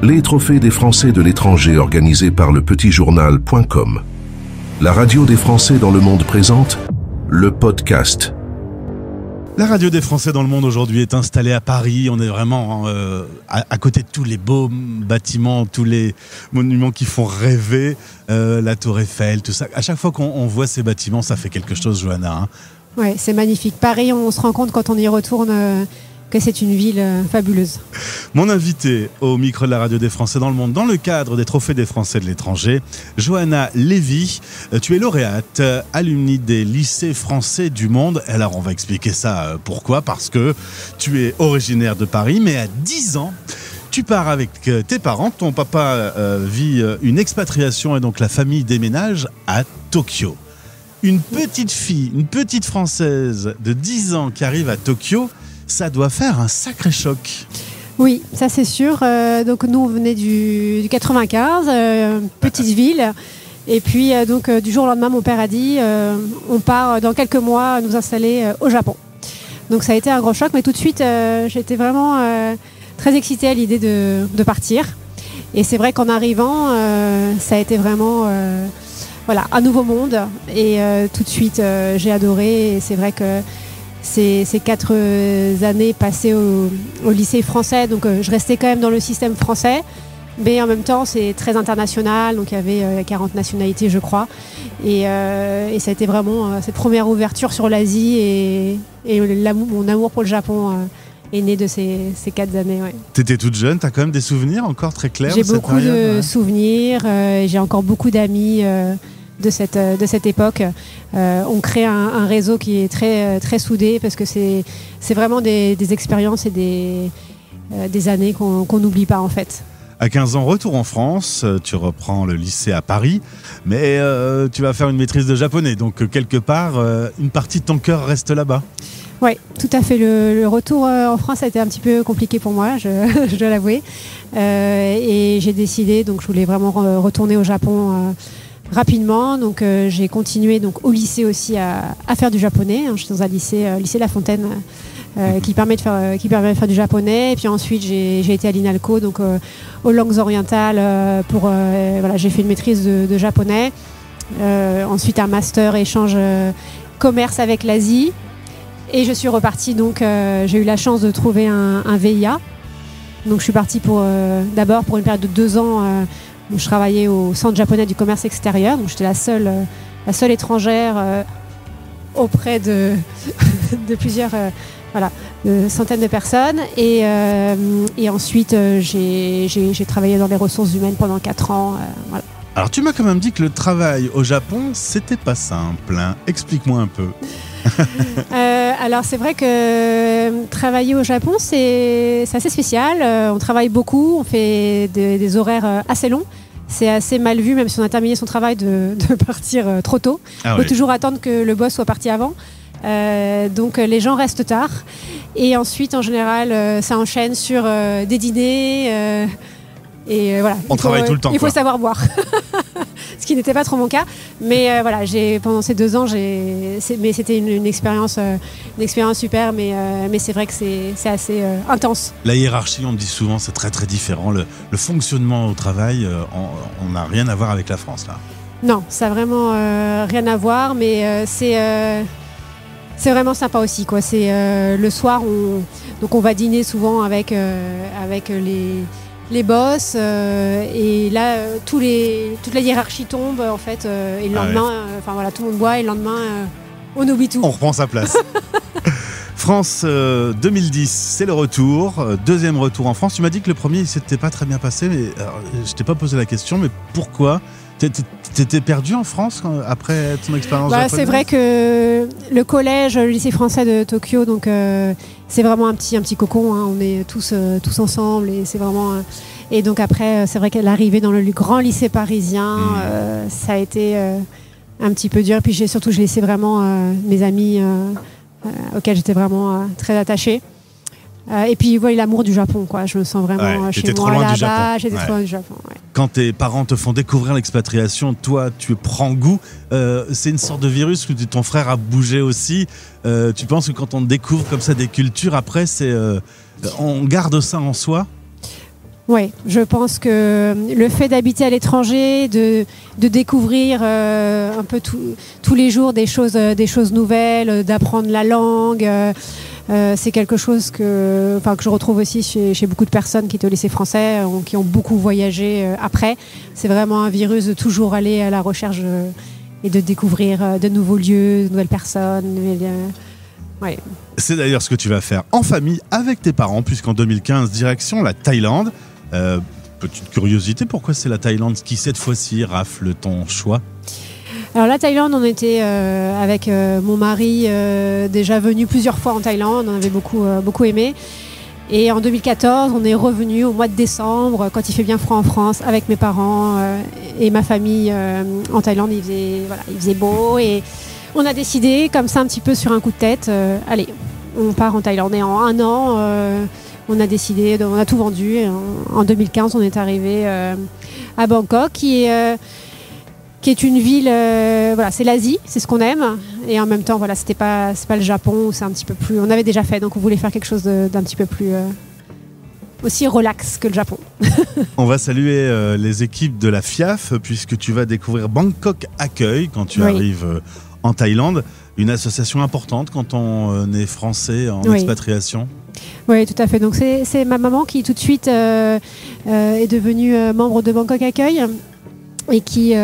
Les trophées des Français de l'étranger organisés par lepetitjournal.com. La radio des Français dans le monde présente le podcast. La radio des Français dans le monde aujourd'hui est installée à Paris. On est vraiment à côté de tous les beaux bâtiments, tous les monuments qui font rêver, la Tour Eiffel, tout ça. À chaque fois qu'on voit ces bâtiments, ça fait quelque chose, Johanna. Hein. Ouais, c'est magnifique. Paris, on se rend compte quand on y retourne que c'est une ville fabuleuse. Mon invité au micro de la radio des Français dans le monde, dans le cadre des trophées des Français de l'étranger, Johanna Lévy. Tu es lauréate, alumni des lycées français du monde. Alors on va expliquer ça pourquoi, parce que tu es originaire de Paris, mais à 10 ans, tu pars avec tes parents. Ton papa vit une expatriation et donc la famille déménage à Tokyo. Une petite fille, une petite Française de 10 ans qui arrive à Tokyo, ça doit faire un sacré choc. Oui, ça c'est sûr. Donc nous on venait du 95, petite ville. Et puis donc du jour au lendemain, mon père a dit on part dans quelques mois nous installer au Japon. Donc ça a été un gros choc, mais tout de suite j'étais vraiment très excitée à l'idée de partir. Et c'est vrai qu'en arrivant, ça a été vraiment un nouveau monde. Et tout de suite j'ai adoré. Et c'est vrai que ces 4 années passées au lycée français, donc je restais quand même dans le système français, mais en même temps c'est très international, donc il y avait 40 nationalités je crois, et ça a été vraiment cette première ouverture sur l'Asie et mon amour pour le Japon est né de ces 4 années. Ouais. T'étais toute jeune, t'as quand même des souvenirs encore très clairs? J'ai beaucoup de souvenirs, j'ai encore beaucoup d'amis de cette époque. On crée un réseau qui est très, très soudé parce que c'est vraiment des expériences et des années qu'on n'oublie pas en fait. À 15 ans, retour en France, tu reprends le lycée à Paris, mais tu vas faire une maîtrise de japonais, donc quelque part, une partie de ton cœur reste là-bas. Oui, tout à fait. Le retour en France a été un petit peu compliqué pour moi, je dois l'avouer. Et j'ai décidé, donc je voulais vraiment retourner au Japon rapidement, donc j'ai continué donc au lycée aussi à faire du japonais. Je suis dans un lycée La Fontaine qui permet de faire du japonais. Et puis ensuite j'ai été à l'INALCO, donc aux langues orientales j'ai fait une maîtrise de japonais. Ensuite un master échange commerce avec l'Asie. Et je suis repartie, donc j'ai eu la chance de trouver un VIA. Donc je suis partie d'abord pour une période de 2 ans. Je travaillais au Centre japonais du commerce extérieur, donc j'étais la seule étrangère auprès de plusieurs de centaines de personnes. Et ensuite, j'ai travaillé dans les ressources humaines pendant 4 ans. Voilà. Alors tu m'as quand même dit que le travail au Japon, c'était pas simple. Hein. Explique-moi un peu. Alors c'est vrai que travailler au Japon, c'est assez spécial. On travaille beaucoup, on fait des horaires assez longs. C'est assez mal vu, même si on a terminé son travail, de partir trop tôt. Il faut toujours attendre que le boss soit parti avant. Donc les gens restent tard. Et ensuite, en général, ça enchaîne sur des dîners. Et voilà. On travaille tout le temps. Il faut savoir boire. Ce qui n'était pas trop mon cas. Mais pendant ces 2 ans, mais c'était une expérience super. Mais c'est vrai que c'est assez intense. La hiérarchie, on me dit souvent, c'est très très différent. Le fonctionnement au travail, on n'a rien à voir avec la France là. Non, ça n'a vraiment rien à voir. Mais c'est vraiment sympa aussi, quoi. C'est le soir, on va dîner souvent avec les boss, et là toute la hiérarchie tombe en fait, et le lendemain tout le monde boit et le lendemain on oublie tout. On reprend sa place. France 2010, c'est le retour, 2e retour en France. Tu m'as dit que le premier il s'était pas très bien passé, mais je t'ai pas posé la question, mais pourquoi? T'étais perdu en France après ton expérience japonaise? C'est vrai que le collège, le lycée français de Tokyo, donc c'est vraiment un petit cocon. Hein, on est tous ensemble et c'est vraiment. Et donc après, c'est vrai qu'à l'arrivée dans le grand lycée parisien, ça a été un petit peu dur. Et puis je laissais vraiment mes amis auxquels j'étais vraiment très attachée. Et puis l'amour du Japon, quoi. Je me sens vraiment chez moi là-bas. J'étais trop loin du Japon. Ouais. Quand tes parents te font découvrir l'expatriation, toi, tu prends goût. C'est une sorte de virus que ton frère a bougé aussi. Tu penses que quand on découvre comme ça des cultures, après, on garde ça en soi? Oui, je pense que le fait d'habiter à l'étranger, de découvrir un peu tous les jours des choses nouvelles, d'apprendre la langue, c'est quelque chose que je retrouve aussi chez beaucoup de personnes qui étaient au lycée français, qui ont beaucoup voyagé après. C'est vraiment un virus de toujours aller à la recherche et de découvrir de nouveaux lieux, de nouvelles personnes. Ouais. C'est d'ailleurs ce que tu vas faire en famille avec tes parents, puisqu'en 2015, direction la Thaïlande. Petite curiosité, pourquoi c'est la Thaïlande qui cette fois-ci rafle ton choix? Alors la Thaïlande, on était avec mon mari déjà venu plusieurs fois en Thaïlande, on avait beaucoup aimé. Et en 2014, on est revenu au mois de décembre, quand il fait bien froid en France, avec mes parents et ma famille en Thaïlande. Il faisait beau et on a décidé, comme ça un petit peu sur un coup de tête, allez, on part en Thaïlande. Et en un an, on a décidé, on a tout vendu. Et en 2015, on est arrivé à Bangkok, qui est une ville, c'est l'Asie, c'est ce qu'on aime. Et en même temps, c'est pas le Japon, où c'est un petit peu plus. On avait déjà fait, donc on voulait faire quelque chose d'un petit peu plus aussi relax que le Japon. On va saluer les équipes de la FIAF, puisque tu vas découvrir Bangkok Accueil quand tu arrives en Thaïlande. Une association importante quand on est français en expatriation. Oui, tout à fait. Donc c'est ma maman qui tout de suite est devenue membre de Bangkok Accueil et qui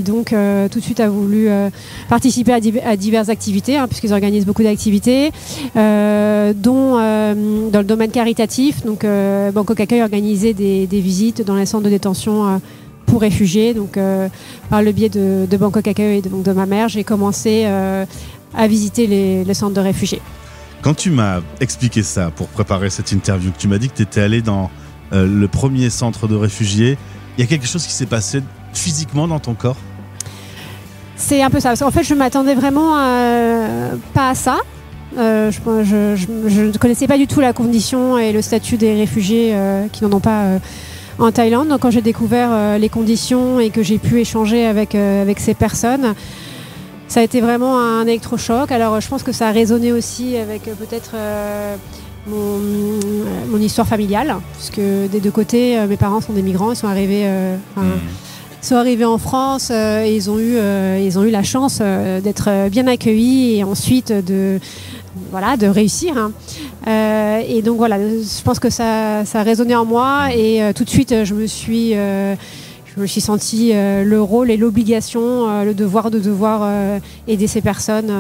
donc tout de suite a voulu participer à diverses activités, puisqu'ils organisent beaucoup d'activités, dont dans le domaine caritatif. Donc Bangkok Accueil organisait des visites dans les centres de détention pour réfugiés. Donc par le biais de Bangkok Accueil et de ma mère, j'ai commencé à visiter les centres de réfugiés. Quand tu m'as expliqué ça pour préparer cette interview, que tu m'as dit que tu étais allé dans le premier centre de réfugiés, il y a quelque chose qui s'est passé physiquement dans ton corps? C'est un peu ça. Parce qu'en fait, je m'attendais vraiment pas à ça. Je ne connaissais pas du tout la condition et le statut des réfugiés qui n'en ont pas en Thaïlande. Donc, quand j'ai découvert les conditions et que j'ai pu échanger avec ces personnes, ça a été vraiment un électrochoc. Alors, je pense que ça a résonné aussi avec peut-être mon histoire familiale, puisque des deux côtés, mes parents sont des migrants, ils sont arrivés en France et ils ont eu la chance d'être bien accueillis et ensuite de réussir. Et donc voilà, je pense que ça a résonné en moi et tout de suite je me suis senti le rôle et l'obligation, le devoir de aider ces personnes.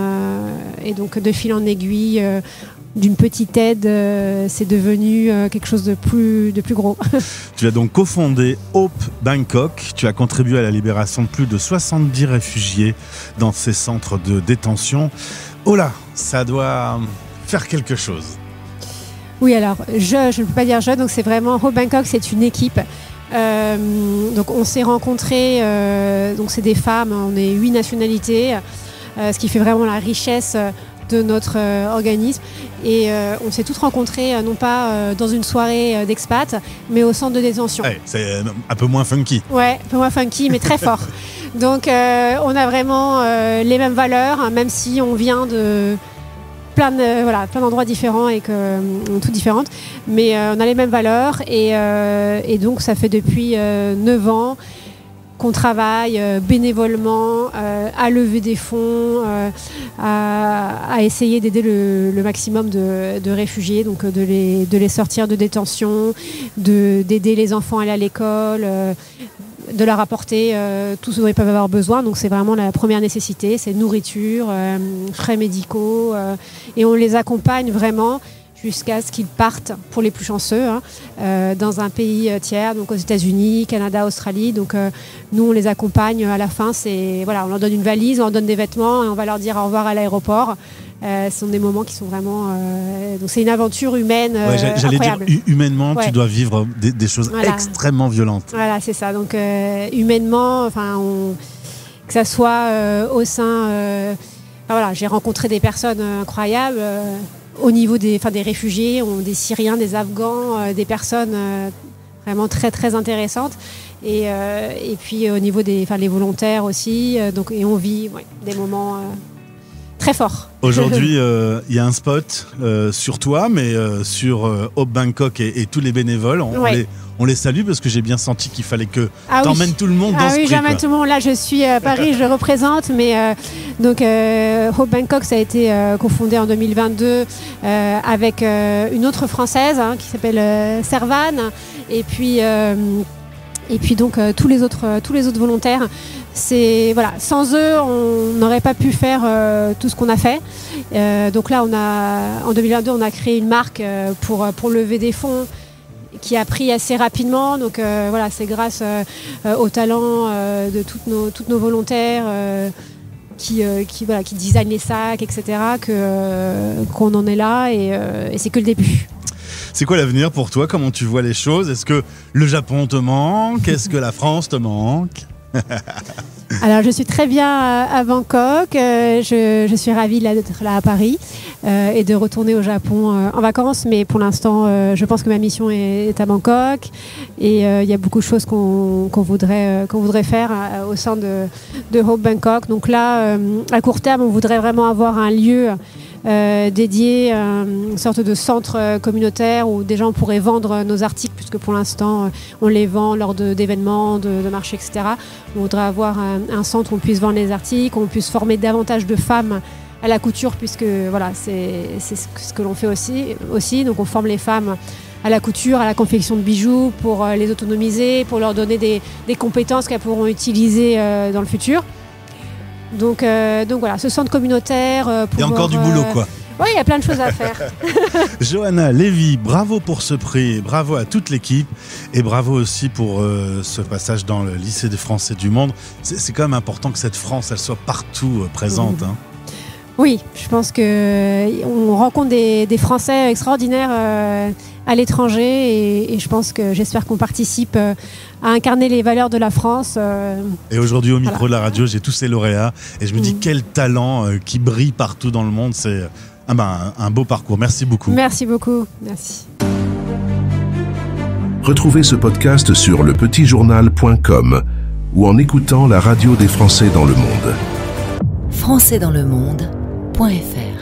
Et donc de fil en aiguille, d'une petite aide, c'est devenu quelque chose de plus gros. Tu as donc cofondé Hope Bangkok. Tu as contribué à la libération de plus de 70 réfugiés dans ces centres de détention. Oh là, ça doit faire quelque chose. Oui, alors, je ne peux pas dire je, donc c'est vraiment Hope Bangkok, c'est une équipe. Donc on s'est rencontrés, donc c'est des femmes, on est 8 nationalités, ce qui fait vraiment la richesse de notre organisme. Et on s'est toutes rencontrées, non pas dans une soirée d'expat, mais au centre de détention. Ouais, c'est un peu moins funky. Ouais, un peu moins funky, mais très fort. Donc on a vraiment les mêmes valeurs, même si on vient de plein d'endroits différents et toutes différentes, mais on a les mêmes valeurs et donc ça fait depuis 9 ans qu'on travaille bénévolement à lever des fonds, à essayer d'aider le maximum de réfugiés, donc de les sortir de détention, d'aider les enfants à aller à l'école, de leur apporter tout ce dont ils peuvent avoir besoin. Donc c'est vraiment la première nécessité, c'est nourriture, frais médicaux, et on les accompagne vraiment jusqu'à ce qu'ils partent, pour les plus chanceux, dans un pays tiers, donc aux États-Unis, Canada, Australie. Donc nous, on les accompagne à la fin. On leur donne une valise, on leur donne des vêtements et on va leur dire au revoir à l'aéroport. Ce sont des moments qui sont vraiment... donc c'est une aventure humaine j'allais incroyable. Dire, humainement, tu dois vivre des choses extrêmement violentes. Voilà, c'est ça. Donc humainement, que ça soit au sein... j'ai rencontré des personnes incroyables au niveau des réfugiés, des Syriens, des Afghans, des personnes vraiment très très intéressantes. Et puis au niveau des volontaires aussi. Et on vit des moments très fort. Aujourd'hui, il y a un spot sur toi, mais sur Hope Bangkok et tous les bénévoles. On les salue parce que j'ai bien senti qu'il fallait que t'emmènes tout le monde dans ce prix. Oui, j'emmène tout le monde. Là, je suis à Paris, je représente. Mais donc, Hope Bangkok, ça a été cofondé en 2022 avec une autre Française qui s'appelle Servane. Et puis donc tous les autres volontaires. Sans eux, on n'aurait pas pu faire tout ce qu'on a fait. Donc là, en 2022, on a créé une marque pour lever des fonds qui a pris assez rapidement. Donc c'est grâce au talent de toutes nos volontaires qui designent les sacs, etc. qu'on en est là et c'est que le début. C'est quoi l'avenir pour toi? Comment tu vois les choses? Est-ce que le Japon te manque? Est-ce que la France te manque? Alors, je suis très bien à Bangkok. Je suis ravie d'être là à Paris et de retourner au Japon en vacances. Mais pour l'instant, je pense que ma mission est à Bangkok. Et il y a beaucoup de choses qu'on voudrait faire au sein de Hope Bangkok. Donc là, à court terme, on voudrait vraiment avoir un lieu dédié, une sorte de centre communautaire où des gens pourraient vendre nos articles, puisque pour l'instant on les vend lors d'événements, de marchés, etc. On voudrait avoir un centre où on puisse vendre les articles, où on puisse former davantage de femmes à la couture, puisque c'est ce que l'on fait aussi. Donc on forme les femmes à la couture, à la confection de bijoux pour les autonomiser, pour leur donner des compétences qu'elles pourront utiliser dans le futur. Donc voilà, ce centre communautaire. Il y a encore du boulot, quoi. Oui, il y a plein de choses à faire. Johanna Lévy, bravo pour ce prix, bravo à toute l'équipe et bravo aussi pour ce passage dans le lycée des Français du monde. C'est quand même important que cette France, elle soit partout présente. Hein. Oui, je pense qu'on rencontre des Français extraordinaires à l'étranger et j'espère qu'on participe à incarner les valeurs de la France. Et aujourd'hui, au micro de la radio, j'ai tous ces lauréats et je me dis quel talent qui brille partout dans le monde. C'est un beau parcours. Merci beaucoup. Merci beaucoup. Merci. Retrouvez ce podcast sur lepetitjournal.com ou en écoutant la radio des Français dans le monde. Françaisdanslemonde.fr